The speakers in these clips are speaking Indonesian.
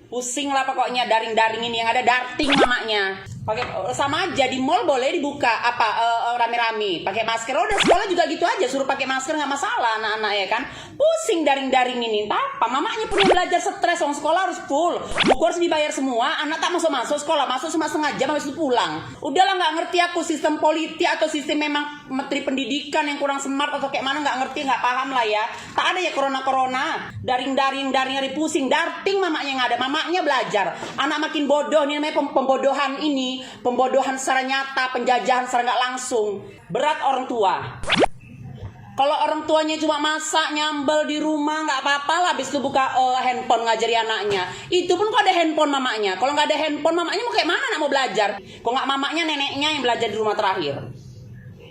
Pusing lah pokoknya daring-daring ini yang ada darting mamanya. Pakai sama aja di mall boleh dibuka rame-rame pakai masker. Udah sekolah juga gitu aja, suruh pakai masker nggak masalah anak-anak ya kan. Pusing daring-daring ini. Apa mamanya perlu belajar stres, orang sekolah harus full. Buku harus dibayar semua, anak tak masuk sekolah, masuk cuma setengah jam habis itu pulang. Udahlah nggak ngerti aku sistem politik atau sistem memang menteri pendidikan yang kurang smart atau kayak mana nggak ngerti, nggak paham lah ya. Tak ada ya corona daring hari pusing darting mamanya yang ada. Mamanya belajar, anak makin bodoh. Ini namanya pembodohan ini. Pembodohan secara nyata, penjajahan secara nggak langsung. Berat orang tua. Kalau orang tuanya cuma masak, nyambel di rumah, nggak apa-apa lah. Habis itu buka handphone ngajari anaknya. Itu pun kok ada handphone mamanya. Kalau nggak ada handphone mamanya mau kayak mana anak mau belajar? Kok nggak mamanya, neneknya yang belajar di rumah terakhir.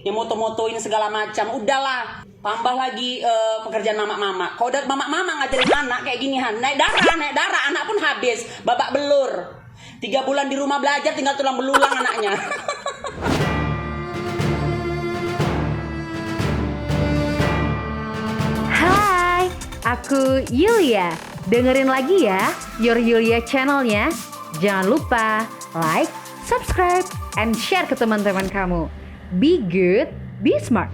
Yang moto-motoin segala macam. Udahlah, tambah lagi pekerjaan mama-mama. Kalau udah mama-mama ngajarin anak kayak gini, naik darah, anak pun habis, babak belur. 3 bulan di rumah belajar, tinggal tulang belulang anaknya. Hai, aku Yulia. Dengerin lagi ya Your Yulia channelnya. Jangan lupa like, subscribe, and share ke teman-teman kamu. Be good, be smart.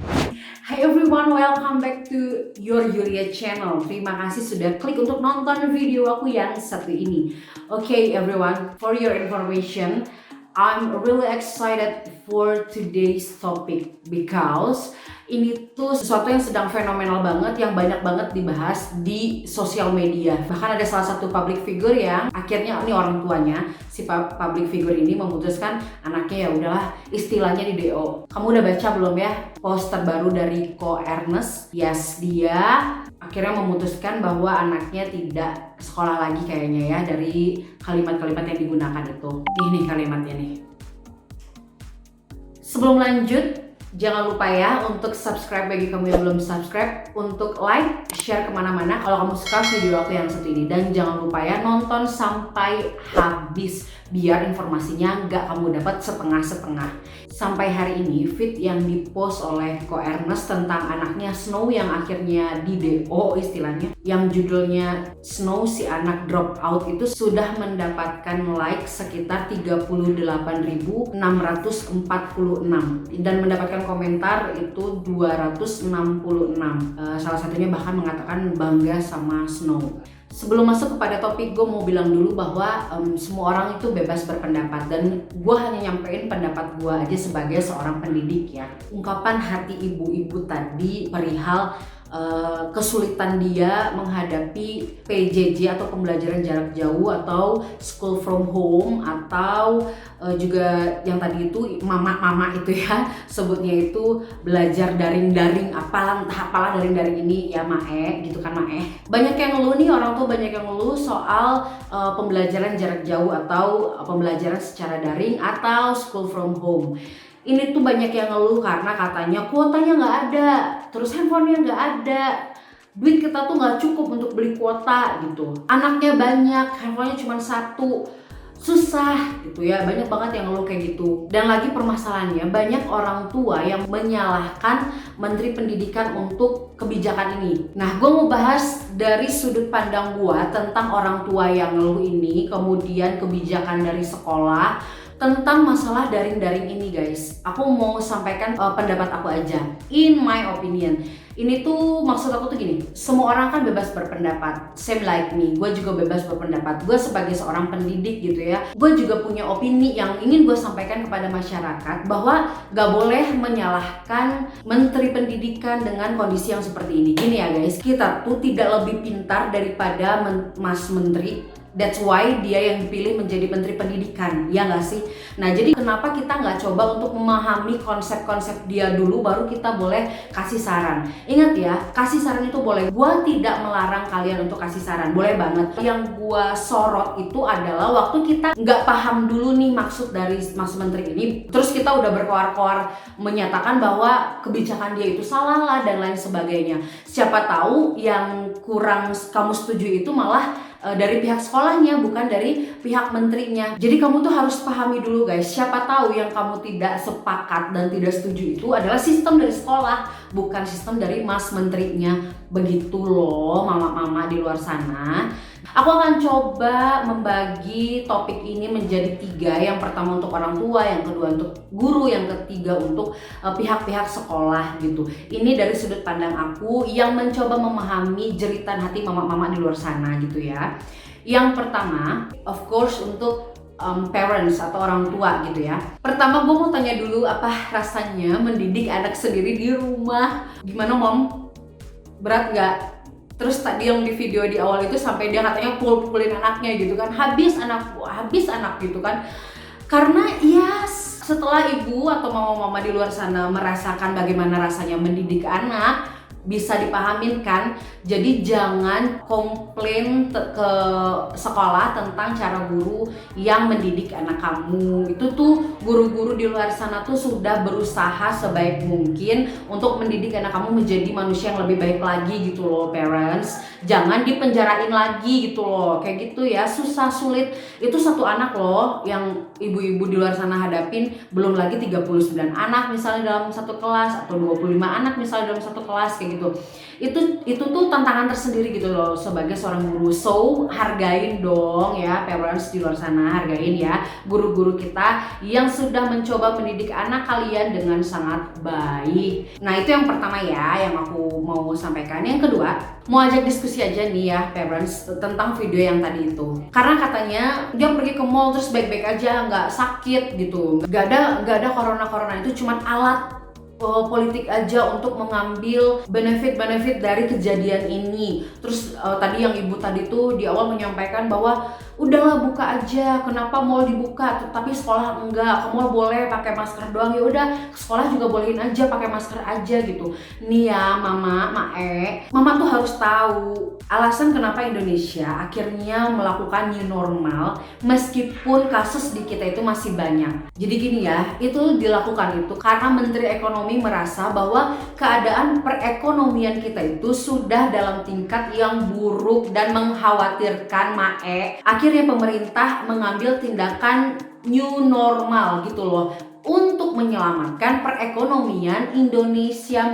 Hi everyone, welcome back to Your Yulia channel. Terima kasih sudah klik untuk nonton video aku yang satu ini. Okay everyone, for your information, I'm really excited for today's topic because ini tuh sesuatu yang sedang fenomenal banget, yang banyak banget dibahas di sosial media. Bahkan ada salah satu public figure yang akhirnya ini orang tuanya, si public figure ini memutuskan anaknya ya udahlah istilahnya di DO. Kamu udah baca belum ya post terbaru dari Ko Ernest? Yes, dia akhirnya memutuskan bahwa anaknya tidak sekolah lagi kayaknya ya, dari kalimat-kalimat yang digunakan itu. Ini kalimatnya nih. Sebelum lanjut, jangan lupa ya untuk subscribe bagi kamu yang belum subscribe, untuk like, share kemana-mana kalau kamu suka video aku yang satu ini, dan jangan lupa ya nonton sampai habis biar informasinya nggak kamu dapat setengah-setengah. Sampai hari ini feed yang dipost oleh Ko Ernest tentang anaknya Snow yang akhirnya di DO istilahnya, yang judulnya Snow si anak drop out, itu sudah mendapatkan like sekitar 38.646 dan mendapatkan komentar itu 266. Salah satunya bahkan mengatakan bangga sama Snow. Sebelum masuk kepada topik, gue mau bilang dulu bahwa semua orang itu bebas berpendapat, dan gue hanya nyampein pendapat gue aja sebagai seorang pendidik ya. Ungkapan hati ibu-ibu tadi perihal kesulitan dia menghadapi PJJ atau pembelajaran jarak jauh atau school from home, atau juga yang tadi itu mama itu ya sebutnya itu belajar daring-daring apalah daring-daring ini ya Mae gitu kan Mae. Banyak yang ngeluh nih, orang tuh banyak yang ngeluh soal pembelajaran jarak jauh atau pembelajaran secara daring atau school from home. Ini tuh banyak yang ngeluh karena katanya kuotanya nggak ada, terus handphonenya nggak ada, duit kita tuh nggak cukup untuk beli kuota gitu. Anaknya banyak, handphonenya cuma satu, susah gitu ya. Banyak banget yang ngeluh kayak gitu. Dan lagi permasalahannya banyak orang tua yang menyalahkan Menteri Pendidikan untuk kebijakan ini. Nah, gue mau bahas dari sudut pandang gue tentang orang tua yang ngeluh ini, kemudian kebijakan dari sekolah tentang masalah daring-daring ini guys. Aku mau sampaikan pendapat aku aja. In my opinion, ini tuh maksud aku tuh gini, semua orang kan bebas berpendapat, same like me, gue juga bebas berpendapat. Gue sebagai seorang pendidik gitu ya, gue juga punya opini yang ingin gue sampaikan kepada masyarakat, bahwa gak boleh menyalahkan Menteri Pendidikan dengan kondisi yang seperti ini. Gini ya guys, kita tuh tidak lebih pintar daripada Mas Menteri. That's why dia yang dipilih menjadi Menteri Pendidikan, ya nggak sih? Nah, jadi kenapa kita nggak coba untuk memahami konsep-konsep dia dulu, baru kita boleh kasih saran. Ingat ya, kasih saran itu boleh. Gua tidak melarang kalian untuk kasih saran, boleh banget. Yang gua sorot itu adalah waktu kita nggak paham dulu nih maksud dari Mas Menteri ini, terus kita udah berkoar-koar menyatakan bahwa kebijakan dia itu salah lah dan lain sebagainya. Siapa tahu yang kurang kamu setuju itu malah dari pihak sekolahnya, bukan dari pihak menterinya. Jadi kamu tuh harus pahami dulu guys, siapa tahu yang kamu tidak sepakat dan tidak setuju itu adalah sistem dari sekolah, bukan sistem dari mas menterinya. Begitu loh mama-mama di luar sana. Aku akan coba membagi topik ini menjadi 3. Yang pertama untuk orang tua, yang kedua untuk guru, yang ketiga untuk pihak-pihak sekolah gitu. Ini dari sudut pandang aku yang mencoba memahami jeritan hati mama-mama di luar sana gitu ya. Yang pertama, of course untuk parents atau orang tua gitu ya. Pertama gue mau tanya dulu, apa rasanya mendidik anak sendiri di rumah? Gimana mom? Berat nggak? Terus tadi yang di video di awal itu sampai dia katanya pukul-pukulin anaknya gitu kan, habis anak gitu kan. Karena ya setelah ibu atau mama-mama di luar sana merasakan bagaimana rasanya mendidik anak, bisa dipahamin kan. Jadi jangan komplain ke sekolah tentang cara guru yang mendidik anak kamu. Itu tuh guru-guru di luar sana tuh sudah berusaha sebaik mungkin untuk mendidik anak kamu menjadi manusia yang lebih baik lagi gitu loh parents. Jangan dipenjarain lagi gitu loh, kayak gitu ya, susah sulit. Itu satu anak loh yang ibu-ibu di luar sana hadapin, belum lagi 39 anak misalnya dalam satu kelas, atau 25 anak misalnya dalam satu kelas kayak gitu. Itu tuh tantangan tersendiri gitu loh sebagai seorang guru. So hargain dong ya parents di luar sana, hargain ya guru-guru kita yang sudah mencoba mendidik anak kalian dengan sangat baik. Nah itu yang pertama ya yang aku mau sampaikan. Yang kedua, mau ajak diskusi aja nih ya parents tentang video yang tadi itu. Karena katanya dia pergi ke mall terus baik-baik aja, nggak sakit gitu, nggak ada corona itu cuma alat politik aja untuk mengambil benefit dari kejadian ini. Terus tadi yang ibu tadi tuh di awal menyampaikan bahwa udahlah buka aja, kenapa mall dibuka tapi sekolah enggak, ke mall boleh pakai masker doang, ya udah ke sekolah juga bolehin aja pakai masker aja gitu. Nih ya mama tuh harus tahu alasan kenapa Indonesia akhirnya melakukan new normal meskipun kasus di kita itu masih banyak. Jadi gini ya, itu dilakukan itu karena Menteri Ekonomi merasa bahwa keadaan perekonomian kita itu sudah dalam tingkat yang buruk dan mengkhawatirkan Akhirnya pemerintah mengambil tindakan new normal gitu loh untuk menyelamatkan perekonomian Indonesia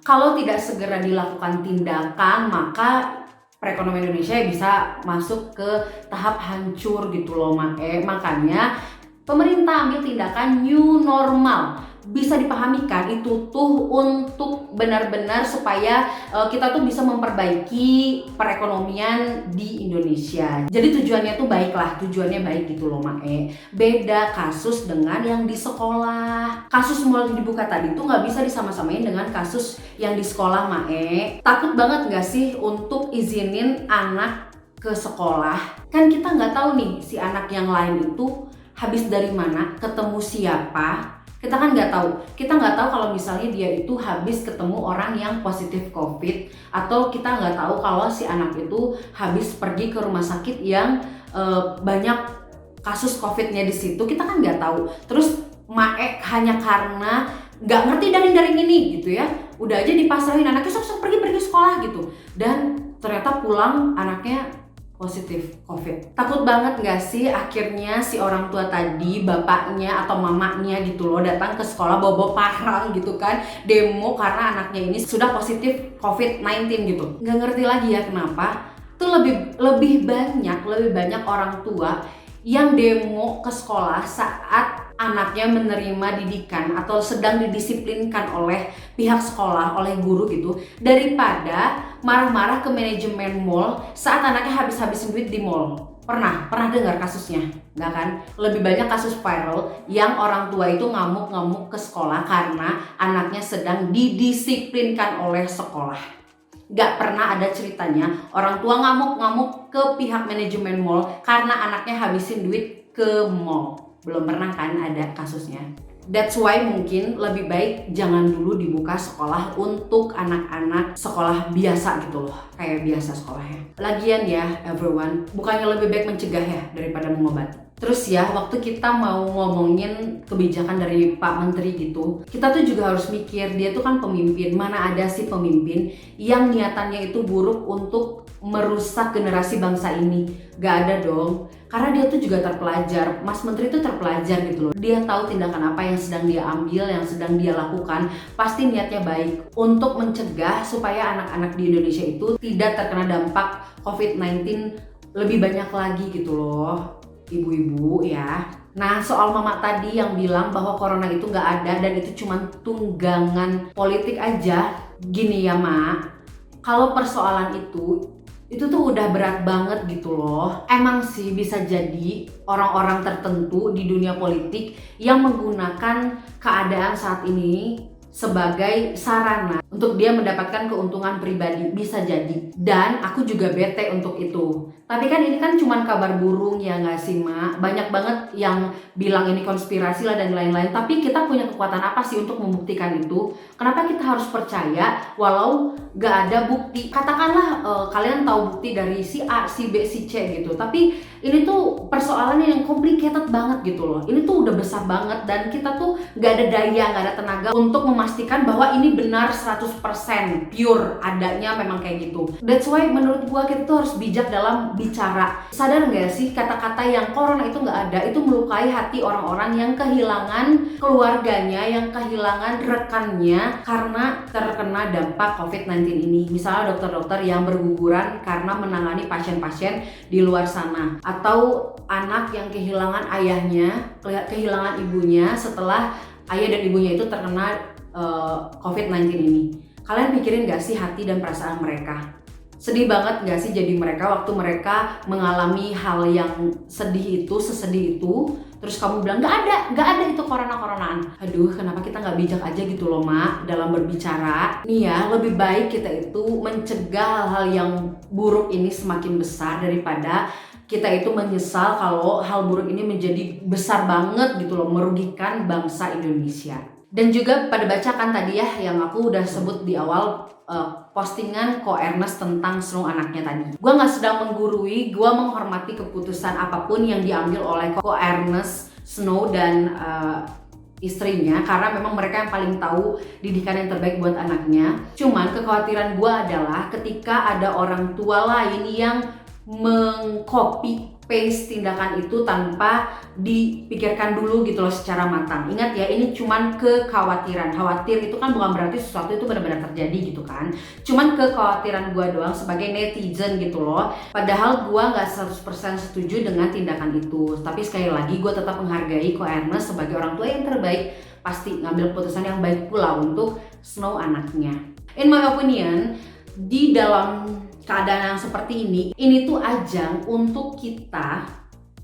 Kalau tidak segera dilakukan tindakan, maka perekonomian Indonesia bisa masuk ke tahap hancur gitu loh Makanya pemerintah ambil tindakan new normal. Bisa dipahami kan itu tuh untuk benar-benar supaya kita tuh bisa memperbaiki perekonomian di Indonesia. Jadi tujuannya tuh tujuannya baik gitu loh Beda kasus dengan yang di sekolah. Kasus mall dibuka tadi tuh nggak bisa disama-samain dengan kasus yang di sekolah Takut banget nggak sih untuk izinin anak ke sekolah? Kan kita nggak tahu nih si anak yang lain itu habis dari mana, ketemu siapa. Kita kan nggak tahu. Kita nggak tahu kalau misalnya dia itu habis ketemu orang yang positif COVID, atau kita nggak tahu kalau si anak itu habis pergi ke rumah sakit yang banyak kasus COVID-nya di situ. Kita kan nggak tahu. Terus hanya karena nggak ngerti daring ini gitu ya, udah aja dipasrahin anaknya sok pergi sekolah gitu, dan ternyata pulang anaknya positif COVID. Takut banget gak sih akhirnya si orang tua tadi, bapaknya atau mamanya gitu loh, datang ke sekolah bawa parang gitu kan, demo karena anaknya ini sudah positif COVID-19 gitu. Gak ngerti lagi ya kenapa tuh lebih banyak orang tua yang demo ke sekolah saat anaknya menerima didikan atau sedang didisiplinkan oleh pihak sekolah, oleh guru gitu, daripada marah-marah ke manajemen mall saat anaknya habis-habisin duit di mall. Pernah dengar kasusnya? Nggak kan? Lebih banyak kasus viral yang orang tua itu ngamuk-ngamuk ke sekolah karena anaknya sedang didisiplinkan oleh sekolah. Nggak pernah ada ceritanya orang tua ngamuk-ngamuk ke pihak manajemen mall karena anaknya habisin duit ke mall. Belum pernah kan ada kasusnya. That's why mungkin lebih baik jangan dulu dibuka sekolah untuk anak-anak sekolah biasa gitu loh, kayak biasa sekolahnya. Lagian ya everyone, bukannya lebih baik mencegah ya daripada mengobati. Terus ya, waktu kita mau ngomongin kebijakan dari Pak Menteri gitu, kita tuh juga harus mikir, dia tuh kan pemimpin. Mana ada sih pemimpin yang niatannya itu buruk untuk merusak generasi bangsa ini? Gak ada dong. Karena dia tuh juga terpelajar, Mas Menteri tuh terpelajar gitu loh. Dia tahu tindakan apa yang sedang dia ambil, yang sedang dia lakukan. Pasti niatnya baik untuk mencegah supaya anak-anak di Indonesia itu tidak terkena dampak COVID-19 lebih banyak lagi gitu loh, ibu-ibu ya. Nah, soal mama tadi yang bilang bahwa corona itu nggak ada dan itu cuma tunggangan politik aja. Gini ya, Mak, kalau persoalan itu tuh udah berat banget gitu loh. Emang sih bisa jadi orang-orang tertentu di dunia politik yang menggunakan keadaan saat ini sebagai sarana untuk dia mendapatkan keuntungan pribadi, bisa jadi. Dan aku juga bete untuk itu. Tapi kan ini kan cuman kabar burung ya nggak sih, Mak? Banyak banget yang bilang ini konspirasi lah dan lain-lain. Tapi kita punya kekuatan apa sih untuk membuktikan itu? Kenapa kita harus percaya walau nggak ada bukti? Katakanlah kalian tahu bukti dari si A, si B, si C gitu. Tapi ini tuh persoalannya yang complicated banget gitu loh. Ini tuh udah besar banget dan kita tuh nggak ada daya, nggak ada tenaga untuk memastikan bahwa ini benar 100% pure adanya memang kayak gitu. That's why menurut gua kita tuh harus bijak dalam bicara. Sadar nggak sih kata-kata yang corona itu nggak ada itu melukai hati orang-orang yang kehilangan keluarganya, yang kehilangan rekannya karena terkena dampak COVID-19 ini. Misalnya dokter-dokter yang berguguran karena menangani pasien-pasien di luar sana, atau anak yang kehilangan ayahnya, kehilangan ibunya setelah ayah dan ibunya itu terkena COVID-19 ini. Kalian pikirin gak sih hati dan perasaan mereka? Sedih banget gak sih jadi mereka waktu mereka mengalami hal yang sedih itu, sesedih itu, terus kamu bilang gak ada itu corona-coronaan. Aduh, kenapa kita gak bijak aja gitu loh, Mak, dalam berbicara. Nih ya, lebih baik kita itu mencegah hal-hal yang buruk ini semakin besar daripada kita itu menyesal kalau hal buruk ini menjadi besar banget gitu loh, merugikan bangsa Indonesia. Dan juga pada bacakan tadi ya yang aku udah sebut di awal postingan Ko Ernest tentang Snow anaknya tadi. Gue gak sedang menggurui, gue menghormati keputusan apapun yang diambil oleh Ko Ernest, Snow dan istrinya, karena memang mereka yang paling tahu didikan yang terbaik buat anaknya. Cuman kekhawatiran gue adalah ketika ada orang tua lain yang mengcopy paste tindakan itu tanpa dipikirkan dulu gitu loh secara matang. Ingat ya, ini cuman kekhawatiran. Khawatir itu kan bukan berarti sesuatu itu benar-benar terjadi gitu kan. Cuman kekhawatiran gue doang sebagai netizen gitu loh. Padahal gue gak 100% setuju dengan tindakan itu. Tapi sekali lagi gue tetap menghargai Ko Ernest sebagai orang tua yang terbaik. Pasti ngambil keputusan yang baik pula untuk Snow anaknya. In my opinion, di dalam keadaan yang seperti ini tuh ajang untuk kita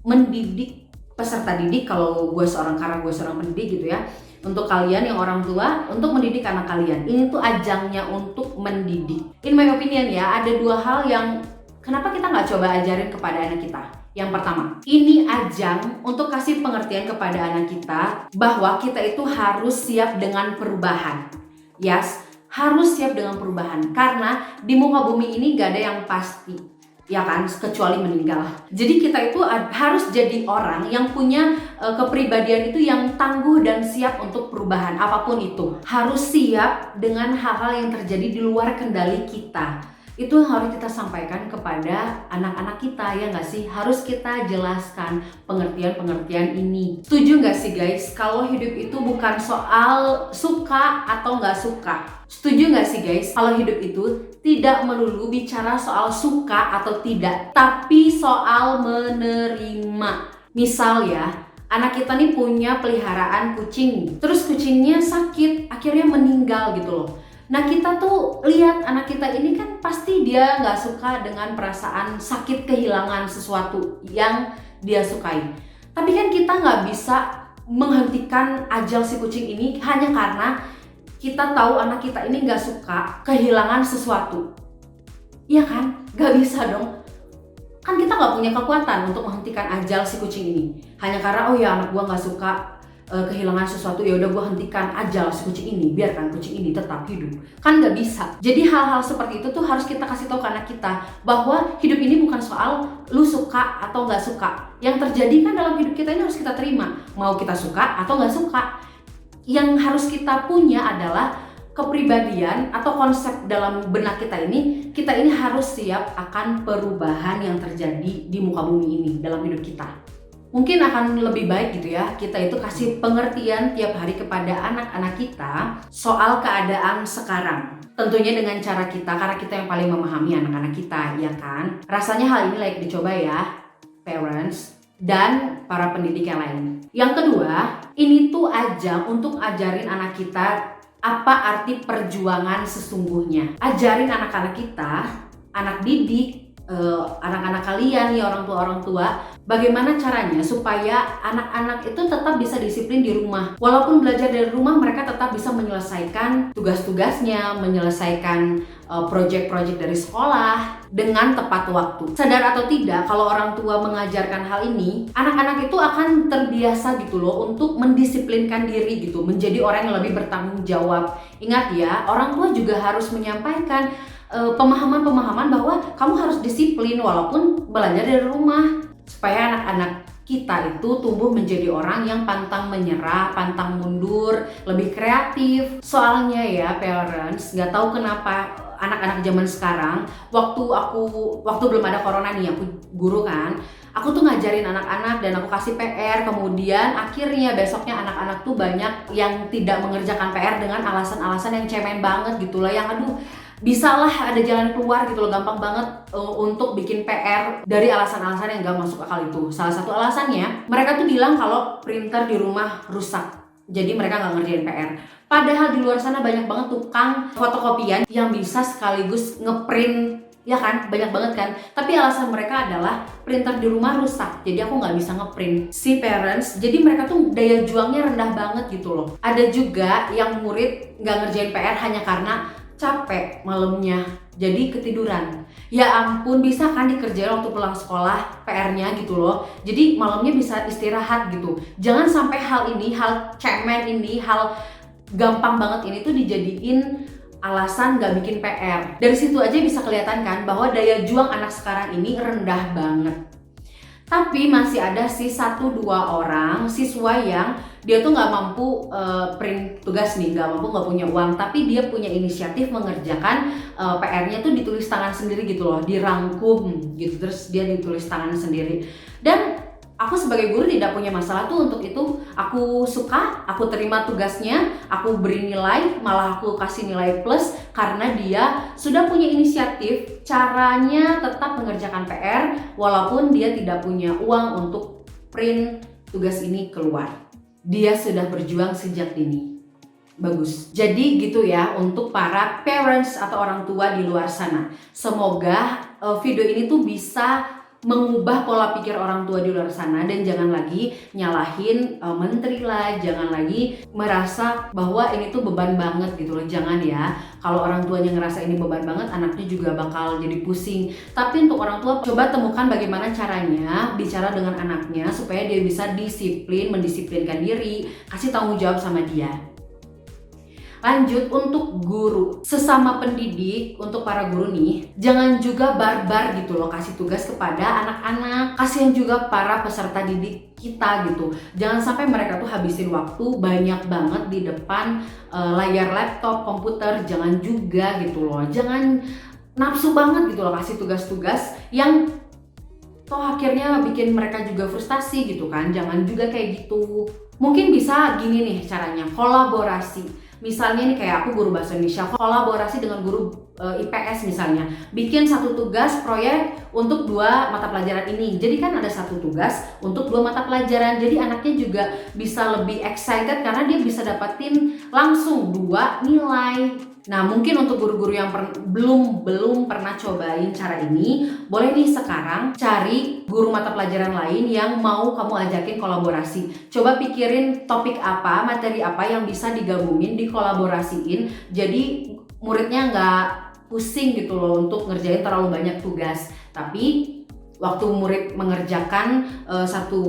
mendidik peserta didik. Kalau karena gue seorang pendidik gitu ya, untuk kalian yang orang tua, untuk mendidik anak kalian, ini tuh ajangnya untuk mendidik. In my opinion ya, ada dua hal yang kenapa kita nggak coba ajarin kepada anak kita. Yang pertama, ini ajang untuk kasih pengertian kepada anak kita bahwa kita itu harus siap dengan perubahan. Yes, harus siap dengan perubahan, karena di muka bumi ini gak ada yang pasti, ya kan, kecuali meninggal. Jadi kita itu harus jadi orang yang punya kepribadian itu yang tangguh dan siap untuk perubahan apapun itu. Harus siap dengan hal-hal yang terjadi di luar kendali kita. Itu yang harus kita sampaikan kepada anak-anak kita, ya nggak sih? Harus kita jelaskan pengertian-pengertian ini. Setuju nggak sih guys? Kalau hidup itu bukan soal suka atau nggak suka. Setuju nggak sih guys? Kalau hidup itu tidak melulu bicara soal suka atau tidak, tapi soal menerima. Misal ya, anak kita nih punya peliharaan kucing, terus kucingnya sakit, akhirnya meninggal gitu loh. Nah kita tuh lihat anak kita ini kan pasti dia nggak suka dengan perasaan sakit kehilangan sesuatu yang dia sukai. Tapi kan kita nggak bisa menghentikan ajal si kucing ini hanya karena kita tahu anak kita ini nggak suka kehilangan sesuatu. Iya kan? Nggak bisa dong. Kan kita nggak punya kekuatan untuk menghentikan ajal si kucing ini. Hanya karena oh ya anak gua nggak suka kehilangan sesuatu, ya udah gue hentikan aja si kucing ini, biarkan kucing ini tetap hidup, kan nggak bisa. Jadi hal-hal seperti itu tuh harus kita kasih tahu ke anak kita bahwa hidup ini bukan soal lu suka atau nggak suka. Yang terjadi kan dalam hidup kita ini harus kita terima, mau kita suka atau nggak suka. Yang harus kita punya adalah kepribadian atau konsep dalam benak kita ini harus siap akan perubahan yang terjadi di muka bumi ini dalam hidup kita. Mungkin akan lebih baik gitu ya, kita itu kasih pengertian tiap hari kepada anak-anak kita soal keadaan sekarang. Tentunya dengan cara kita, karena kita yang paling memahami anak-anak kita, ya kan? Rasanya hal ini layak dicoba ya, parents dan para pendidik yang lain. Yang kedua, ini tuh ajang untuk ajarin anak kita apa arti perjuangan sesungguhnya. Ajarin anak-anak kita, anak didik, anak-anak kalian ya, orang tua, bagaimana caranya supaya anak-anak itu tetap bisa disiplin di rumah. Walaupun belajar dari rumah, mereka tetap bisa menyelesaikan tugas-tugasnya, menyelesaikan project-project dari sekolah dengan tepat waktu. Sadar atau tidak, kalau orang tua mengajarkan hal ini, anak-anak itu akan terbiasa gitu loh untuk mendisiplinkan diri gitu, menjadi orang yang lebih bertanggung jawab. Ingat ya, orang tua juga harus menyampaikan pemahaman-pemahaman bahwa kamu harus disiplin walaupun belajar dari rumah, supaya anak-anak kita itu tumbuh menjadi orang yang pantang menyerah, pantang mundur, lebih kreatif. Soalnya ya parents, nggak tahu kenapa anak-anak zaman sekarang, waktu belum ada corona nih, aku guru kan, aku tuh ngajarin anak-anak dan aku kasih PR, kemudian akhirnya besoknya anak-anak tuh banyak yang tidak mengerjakan PR dengan alasan-alasan yang cemen banget gitu lah, yang aduh bisa lah ada jalan keluar gitu loh, gampang banget untuk bikin PR dari alasan-alasan yang gak masuk akal itu. Salah satu alasannya, mereka tuh bilang kalau printer di rumah rusak, jadi mereka gak ngerjain PR. Padahal di luar sana banyak banget tukang fotokopian yang bisa sekaligus ngeprint, ya kan, banyak banget kan. Tapi alasan mereka adalah printer di rumah rusak, jadi aku nggak bisa ngeprint. Si parents, jadi mereka tuh daya juangnya rendah banget gitu loh. Ada juga yang murid nggak ngerjain PR hanya karena capek malamnya, jadi ketiduran. Ya ampun, bisa kan dikerjain waktu pulang sekolah PR-nya gitu loh. Jadi malamnya bisa istirahat gitu. Jangan sampai hal ini, hal cemen ini, hal gampang banget ini tuh dijadiin alasan gak bikin PR. Dari situ aja bisa kelihatan kan bahwa daya juang anak sekarang ini rendah banget. Tapi masih ada sih 1-2 orang siswa yang dia tuh gak mampu print tugas nih, gak punya uang, tapi dia punya inisiatif mengerjakan PR-nya tuh ditulis tangan sendiri gitu loh, dirangkum gitu, terus dia ditulis tangan sendiri. Dan aku sebagai guru tidak punya masalah tuh untuk itu. Aku suka, aku terima tugasnya, aku beri nilai, malah aku kasih nilai plus karena dia sudah punya inisiatif caranya tetap mengerjakan PR walaupun dia tidak punya uang untuk print tugas ini keluar. Dia sudah berjuang sejak dini. Bagus. Jadi gitu ya untuk para parents atau orang tua di luar sana. Semoga video ini tuh bisa mengubah pola pikir orang tua di luar sana, dan jangan lagi nyalahin menteri lah, jangan lagi merasa bahwa ini tuh beban banget gitu loh. Jangan ya, kalau orang tuanya ngerasa ini beban banget, anaknya juga bakal jadi pusing. Tapi untuk orang tua, coba temukan bagaimana caranya bicara dengan anaknya supaya dia bisa disiplin, mendisiplinkan diri, kasih tanggung jawab sama dia. Lanjut untuk guru, sesama pendidik, untuk para guru nih, jangan juga barbar gitu loh kasih tugas kepada anak-anak. Kasihan juga para peserta didik kita gitu. Jangan sampai mereka tuh habisin waktu banyak banget di depan layar laptop, komputer. Jangan juga gitu loh. Jangan nafsu banget gitu loh kasih tugas-tugas yang toh akhirnya bikin mereka juga frustasi gitu kan. Jangan juga kayak gitu. Mungkin bisa gini nih caranya, kolaborasi. Misalnya nih kayak aku guru bahasa Indonesia, kolaborasi dengan guru IPS misalnya, bikin satu tugas proyek untuk 2 mata pelajaran ini. Jadi kan ada satu tugas untuk 2 mata pelajaran, jadi anaknya juga bisa lebih excited karena dia bisa dapatin langsung 2 nilai. Nah mungkin untuk guru-guru yang belum pernah cobain cara ini, boleh nih sekarang cari guru mata pelajaran lain yang mau kamu ajakin kolaborasi. Coba pikirin topik apa, materi apa yang bisa digabungin, dikolaborasiin, jadi muridnya nggak pusing gitu loh untuk ngerjain terlalu banyak tugas. Tapi waktu murid mengerjakan satu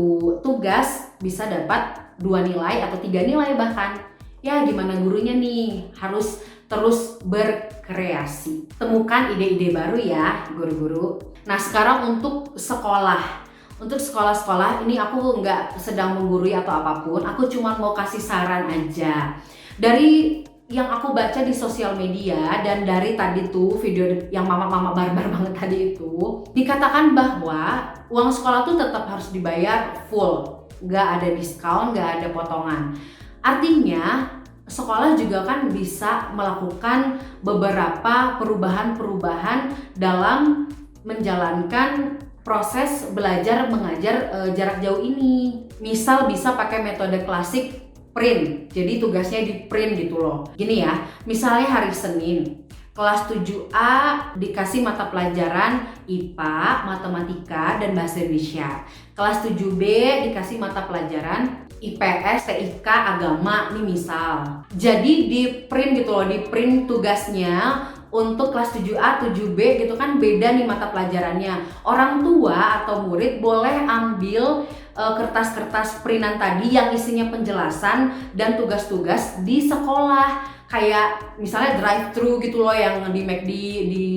tugas bisa dapat 2 nilai atau 3 nilai bahkan. Ya gimana gurunya nih, harus terus berkreasi. Temukan ide-ide baru ya guru-guru. Nah sekarang untuk sekolah. Untuk sekolah-sekolah ini aku nggak sedang menggurui atau apapun, aku cuma mau kasih saran aja. Dari yang aku baca di sosial media dan dari tadi tuh video yang mama-mama barbar banget tadi itu, dikatakan bahwa uang sekolah tuh tetap harus dibayar full, nggak ada diskon, nggak ada potongan. Artinya sekolah juga kan bisa melakukan beberapa perubahan-perubahan dalam menjalankan proses belajar mengajar jarak jauh ini. Misal bisa pakai metode klasik print, jadi tugasnya di print gitu loh. Gini ya, misalnya hari Senin kelas 7A dikasih mata pelajaran IPA, matematika, dan bahasa Indonesia. Kelas 7B dikasih mata pelajaran IPS, TIK, agama nih misal. Jadi di print gitu loh, di print tugasnya. Untuk kelas 7A, 7B gitu kan beda nih mata pelajarannya. Orang tua atau murid boleh ambil kertas-kertas printan tadi yang isinya penjelasan dan tugas-tugas di sekolah. Kayak misalnya drive-thru gitu loh yang di McD, di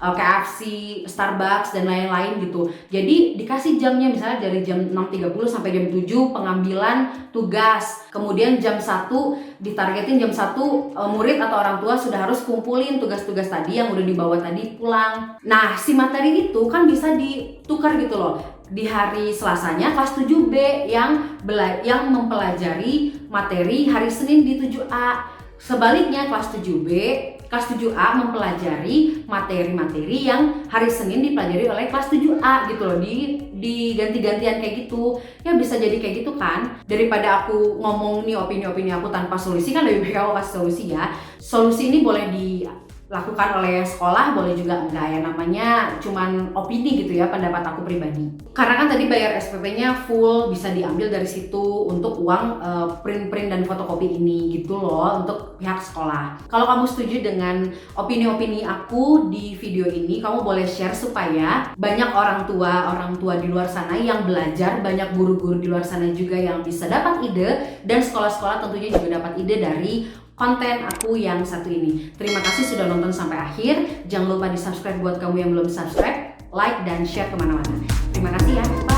KFC, Starbucks dan lain-lain gitu. Jadi dikasih jamnya misalnya dari jam 6.30 sampai jam 7 pengambilan tugas. Kemudian jam 1 ditargetin jam 1 murid atau orang tua sudah harus kumpulin tugas-tugas tadi yang udah dibawa tadi pulang. Nah, si materi itu kan bisa ditukar gitu loh. Di hari Selasanya kelas 7B yang mempelajari materi hari Senin di 7A. Sebaliknya kelas 7B, kelas 7A mempelajari materi-materi yang hari Senin dipelajari oleh kelas 7A gitu loh, di ganti-gantian kayak gitu. Ya bisa jadi kayak gitu kan. Daripada aku ngomong nih opini-opini aku tanpa solusi, kan lebih baik aku kasih solusi ya. Solusi ini boleh dilakukan oleh sekolah, boleh juga enggak ya, namanya cuman opini gitu ya, pendapat aku pribadi. Karena kan tadi bayar SPP-nya full, bisa diambil dari situ untuk uang print-print dan fotokopi ini gitu loh untuk pihak sekolah. Kalau kamu setuju dengan opini-opini aku di video ini, kamu boleh share supaya banyak orang tua di luar sana yang belajar, banyak guru-guru di luar sana juga yang bisa dapat ide, dan sekolah-sekolah tentunya juga dapat ide dari konten aku yang satu ini. Terima kasih sudah nonton sampai akhir. Jangan lupa di subscribe buat kamu yang belum subscribe, like dan share kemana-mana. Terima kasih ya.